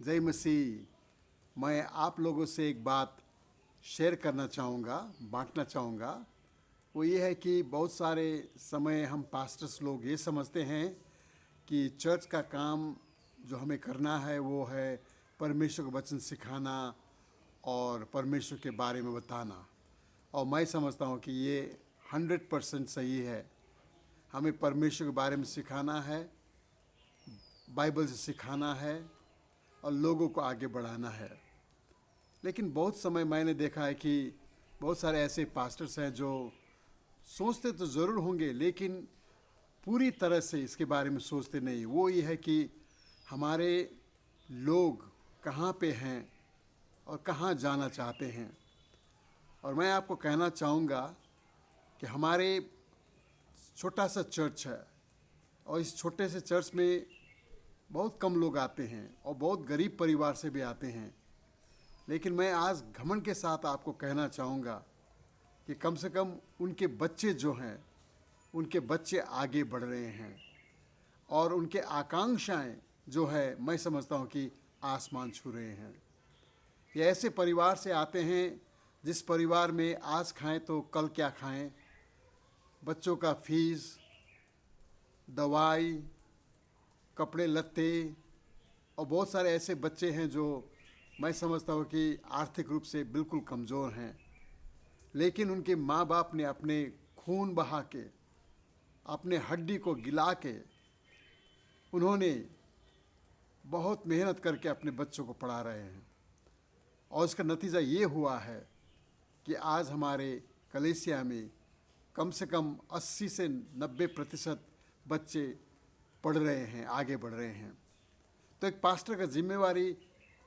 जय मसीह। मैं आप लोगों से एक बात शेयर करना चाहूँगा, बांटना चाहूँगा। वो ये है कि बहुत सारे समय हम पास्टर्स लोग ये समझते हैं कि चर्च का काम जो हमें करना है वो है परमेश्वर का वचन सिखाना और परमेश्वर के बारे में बताना। और मैं समझता हूँ कि ये 100% सही है। हमें परमेश्वर के बारे में सिखाना है, बाइबल से सिखाना है और लोगों को आगे बढ़ाना है। लेकिन बहुत समय मैंने देखा है कि बहुत सारे ऐसे पास्टर्स हैं जो सोचते तो ज़रूर होंगे लेकिन पूरी तरह से इसके बारे में सोचते नहीं। वो ये है कि हमारे लोग कहाँ पे हैं और कहाँ जाना चाहते हैं। और मैं आपको कहना चाहूँगा कि हमारे छोटा सा चर्च है और इस छोटे से चर्च में बहुत कम लोग आते हैं और बहुत गरीब परिवार से भी आते हैं। लेकिन मैं आज घमंड के साथ आपको कहना चाहूँगा कि कम से कम उनके बच्चे जो हैं, उनके बच्चे आगे बढ़ रहे हैं और उनके आकांक्षाएं जो है मैं समझता हूँ कि आसमान छू रहे हैं। ये ऐसे परिवार से आते हैं जिस परिवार में आज खाएं तो कल क्या खाएं, बच्चों का फीस, दवाई, कपड़े लत्ते, और बहुत सारे ऐसे बच्चे हैं जो मैं समझता हूँ कि आर्थिक रूप से बिल्कुल कमज़ोर हैं। लेकिन उनके माँ बाप ने अपने खून बहा के, अपने हड्डी को गिला के, उन्होंने बहुत मेहनत करके अपने बच्चों को पढ़ा रहे हैं। और इसका नतीजा ये हुआ है कि आज हमारे कलीसिया में कम से कम 80 से 90% बच्चे पढ़ रहे हैं, आगे बढ़ रहे हैं। तो एक पास्टर का जिम्मेवारी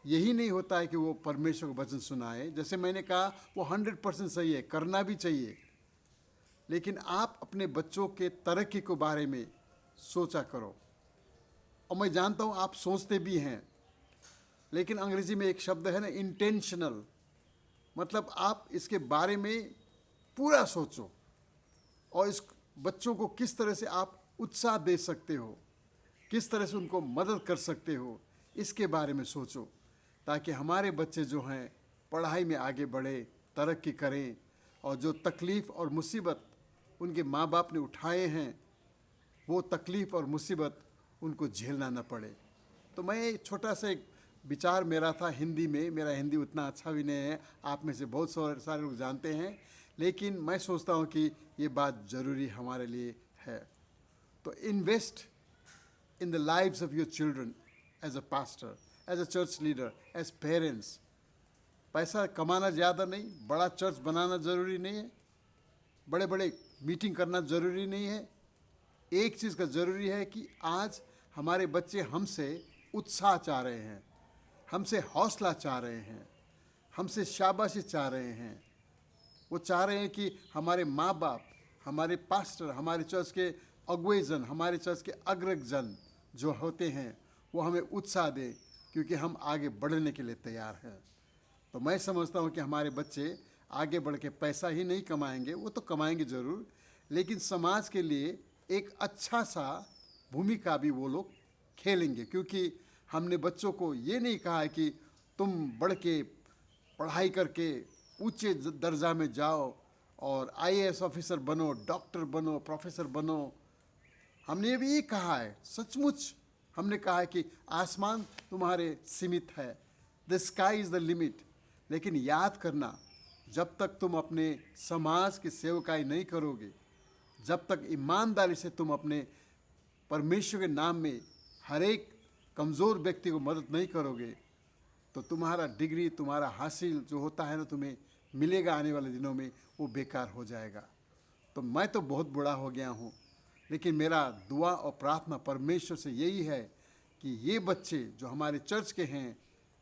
यही नहीं होता है कि वो परमेश्वर का वचन सुनाए। जैसे मैंने कहा वो 100% सही है, करना भी चाहिए। लेकिन आप अपने बच्चों के तरक्की के बारे में सोचा करो। और मैं जानता हूँ आप सोचते भी हैं, लेकिन अंग्रेजी में एक शब्द है ना, इंटेंशनल, मतलब आप इसके बारे में पूरा सोचो और इस बच्चों को किस तरह से आप उत्साह दे सकते हो, किस तरह से उनको मदद कर सकते हो, इसके बारे में सोचो, ताकि हमारे बच्चे जो हैं पढ़ाई में आगे बढ़े, तरक्की करें और जो तकलीफ़ और मुसीबत उनके माँ बाप ने उठाए हैं वो तकलीफ़ और मुसीबत उनको झेलना न पड़े। तो मैं छोटा सा एक विचार मेरा था हिंदी में, मेरा हिंदी उतना अच्छा भी नहीं है, आप में से बहुत सारे लोग जानते हैं, लेकिन मैं सोचता हूँ कि ये बात ज़रूरी हमारे लिए है। तो invest in the lives of your children as a pastor, as a church leader, as parents. पैसा कमाना ज़्यादा नहीं, बड़ा चर्च बनाना ज़रूरी नहीं है, बड़े बड़े मीटिंग करना ज़रूरी नहीं है। एक चीज़ का ज़रूरी है कि आज हमारे बच्चे हमसे उत्साह चाह रहे हैं, हमसे हौसला चाह रहे हैं, हमसे शाबाशी चाह रहे हैं। वो चाह रहे हैं कि हमारे माँ बाप, हमारे पास्टर, हमारे चर्च के अगुवेजन, हमारे चर्च के अग्रजन जो होते हैं वो हमें उत्साह दें, क्योंकि हम आगे बढ़ने के लिए तैयार हैं। तो मैं समझता हूँ कि हमारे बच्चे आगे बढ़ के पैसा ही नहीं कमाएंगे, वो तो कमाएंगे ज़रूर, लेकिन समाज के लिए एक अच्छा सा भूमिका भी वो लोग खेलेंगे। क्योंकि हमने बच्चों को ये नहीं कहा है कि तुम बढ़ के पढ़ाई करके ऊंचे दर्जा में जाओ और आईएएस ऑफिसर बनो, डॉक्टर बनो, प्रोफेसर बनो। हमने ये भी कहा है, सचमुच हमने कहा है कि आसमान तुम्हारे सीमित है, the sky is the limit. लेकिन याद करना, जब तक तुम अपने समाज की सेवकाई नहीं करोगे, जब तक ईमानदारी से तुम अपने परमेश्वर के नाम में हर एक कमज़ोर व्यक्ति को मदद नहीं करोगे, तो तुम्हारा डिग्री, तुम्हारा हासिल जो होता है ना तुम्हें मिलेगा आने वाले दिनों में, वो बेकार हो जाएगा। तो मैं तो बहुत बूढ़ा हो गया हूँ, लेकिन मेरा दुआ और प्रार्थना परमेश्वर से यही है कि ये बच्चे जो हमारे चर्च के हैं,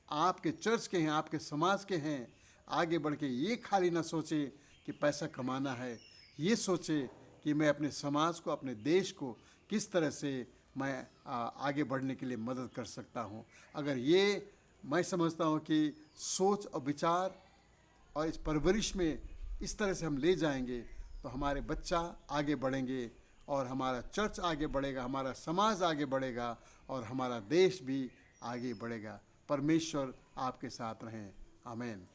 आपके चर्च के हैं, आपके समाज के हैं, आगे बढ़ के ये खाली ना सोचे कि पैसा कमाना है, ये सोचे कि मैं अपने समाज को, अपने देश को किस तरह से मैं आगे बढ़ने के लिए मदद कर सकता हूँ। अगर ये मैं समझता हूँ कि सोच और विचार और इस परवरिश में इस तरह से हम ले जाएंगे तो हमारे बच्चा आगे बढ़ेंगे और हमारा चर्च आगे बढ़ेगा, हमारा समाज आगे बढ़ेगा और हमारा देश भी आगे बढ़ेगा। परमेश्वर आपके साथ रहें। आमीन।